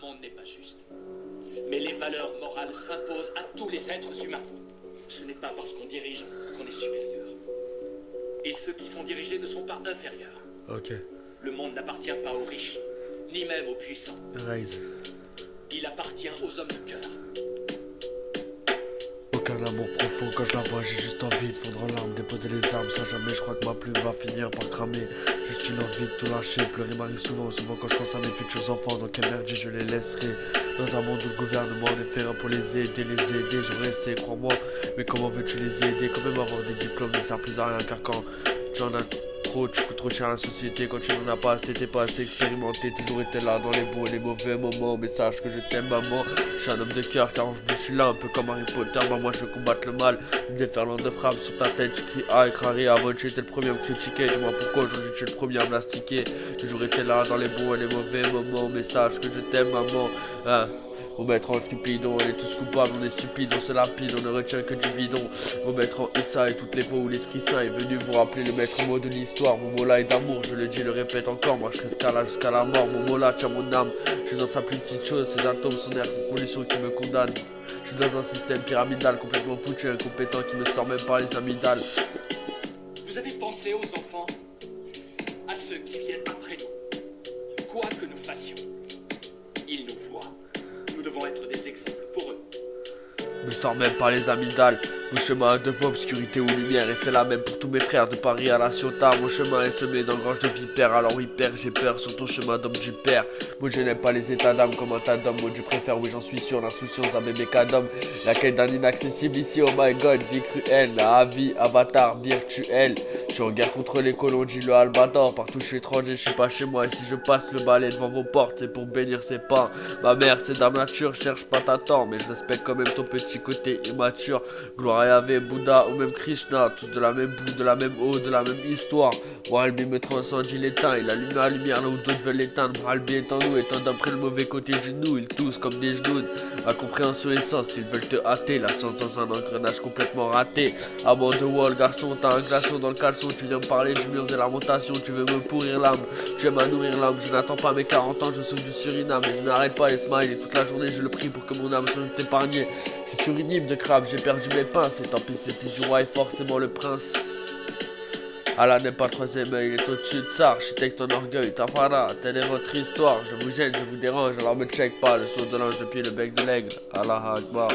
monde n'est pas juste. Mais les valeurs morales s'imposent à tous les êtres humains. Ce n'est pas parce qu'on dirige qu'on est supérieur. Et ceux qui sont dirigés ne sont pas inférieurs. Ok. Le monde n'appartient pas aux riches, ni même aux puissants. Rise. Il appartient aux hommes de cœur. Aucun amour profond, quand je la vois j'ai juste envie de fondre en larmes, déposer les armes sans jamais, je crois que ma plume va finir par cramer. Juste une envie de tout lâcher, pleurer m'arrive souvent quand je pense à mes futurs enfants, dans quelle merde je les laisserai. Dans un monde où le gouvernement ne fait rien pour les aider, j'aurais essayé, crois-moi, mais comment veux-tu les aider? Quand même avoir des diplômes ne sert plus à rien, car quand tu en as trop, tu coûtes trop cher à la société. Quand tu n'en as pas assez, t'es pas assez expérimenté. Toujours été là dans les bons et les mauvais moments. Mais sache que je t'aime, maman. Je suis un homme de cœur car je suis là un peu comme Harry Potter. Bah moi je veux combattre le mal. Une déferlante de frappe sur ta tête. Tu cries ah, écraré. Avant tu étais le premier à me critiquer. Dis-moi pourquoi aujourd'hui tu es le premier à me l'astiquer. Toujours été là dans les bons et les mauvais moments. Mais sache que je t'aime, maman. Hein. Au maître en cupidon, on est tous coupables, on est stupides, on se lapide, on ne retient que du bidon. Au maître en Issa et toutes les fois où l'Esprit Saint est venu vous rappeler le maître mot de l'histoire. Mon mot là est d'amour, je le dis, le répète encore, moi je reste là jusqu'à la mort. Mon mot là tient mon âme, je suis dans sa plus petite chose, ces atomes sont nerfs, cette pollution qui me condamne. Je suis dans un système pyramidal complètement foutu, incompétent qui me sort même pas les amygdales. Vous avez pensé aux enfants, à ceux qui viennent après nous. Quoi que nous fassions, ils nous voient. Nous devons être des exemples pour eux. Me sort même pas les amygdales. Mon chemin de voie, obscurité ou lumière. Et c'est la même pour tous mes frères de Paris à la Ciotat. Mon chemin est semé d'engranges de vipères. Alors oui père, j'ai peur sur ton chemin d'homme du père. Moi je n'aime pas les états d'âme comme un tas d'hommes. Moi je préfère, oui j'en suis sûr, l'insouciance d'un bébé qu'adhomme. La quête d'un inaccessible ici, oh my god. Vie cruelle, la vie, avatar virtuel. Je suis en guerre contre les colons, dis le Albator. Partout je suis étranger, je suis pas chez moi. Et si je passe le balai devant vos portes, c'est pour bénir ses pas. Ma mère c'est dame nature, cherche pas ta tort. Mais je respecte quand même ton petit côté immature. Gloire à Yahvé, Bouddha ou même Krishna, tous de la même boue, de la même eau, de la même histoire. Moi Albi me transcende, il éteint, il allume la lumière là où d'autres veulent l'éteindre. Albi est en nous, étant d'après le mauvais côté du nous, ils tous comme des genoux. Incompréhension et sens, ils veulent te hâter, la science dans un engrenage complètement raté. À bord de wall, garçon, t'as un glaçon dans le caleçon, tu viens me parler du mur de lamentation, tu veux me pourrir l'âme, tu aimes à nourrir l'âme, je n'attends pas mes 40 ans, je souffre du Suriname, et je n'arrête pas les smiles, et toute la journée je le prie pour que mon âme soit épargnée. Je suis sur une île de crabe, j'ai perdu mes pinces, et tant pis c'est le fils du roi est forcément le prince. Allah n'est pas troisième œil, il est au-dessus de ça, architecte en orgueil, Tafara, telle est votre histoire, je vous gêne, je vous dérange, alors me check pas, le saut de l'ange depuis le bec de l'aigle, Allah Akbar.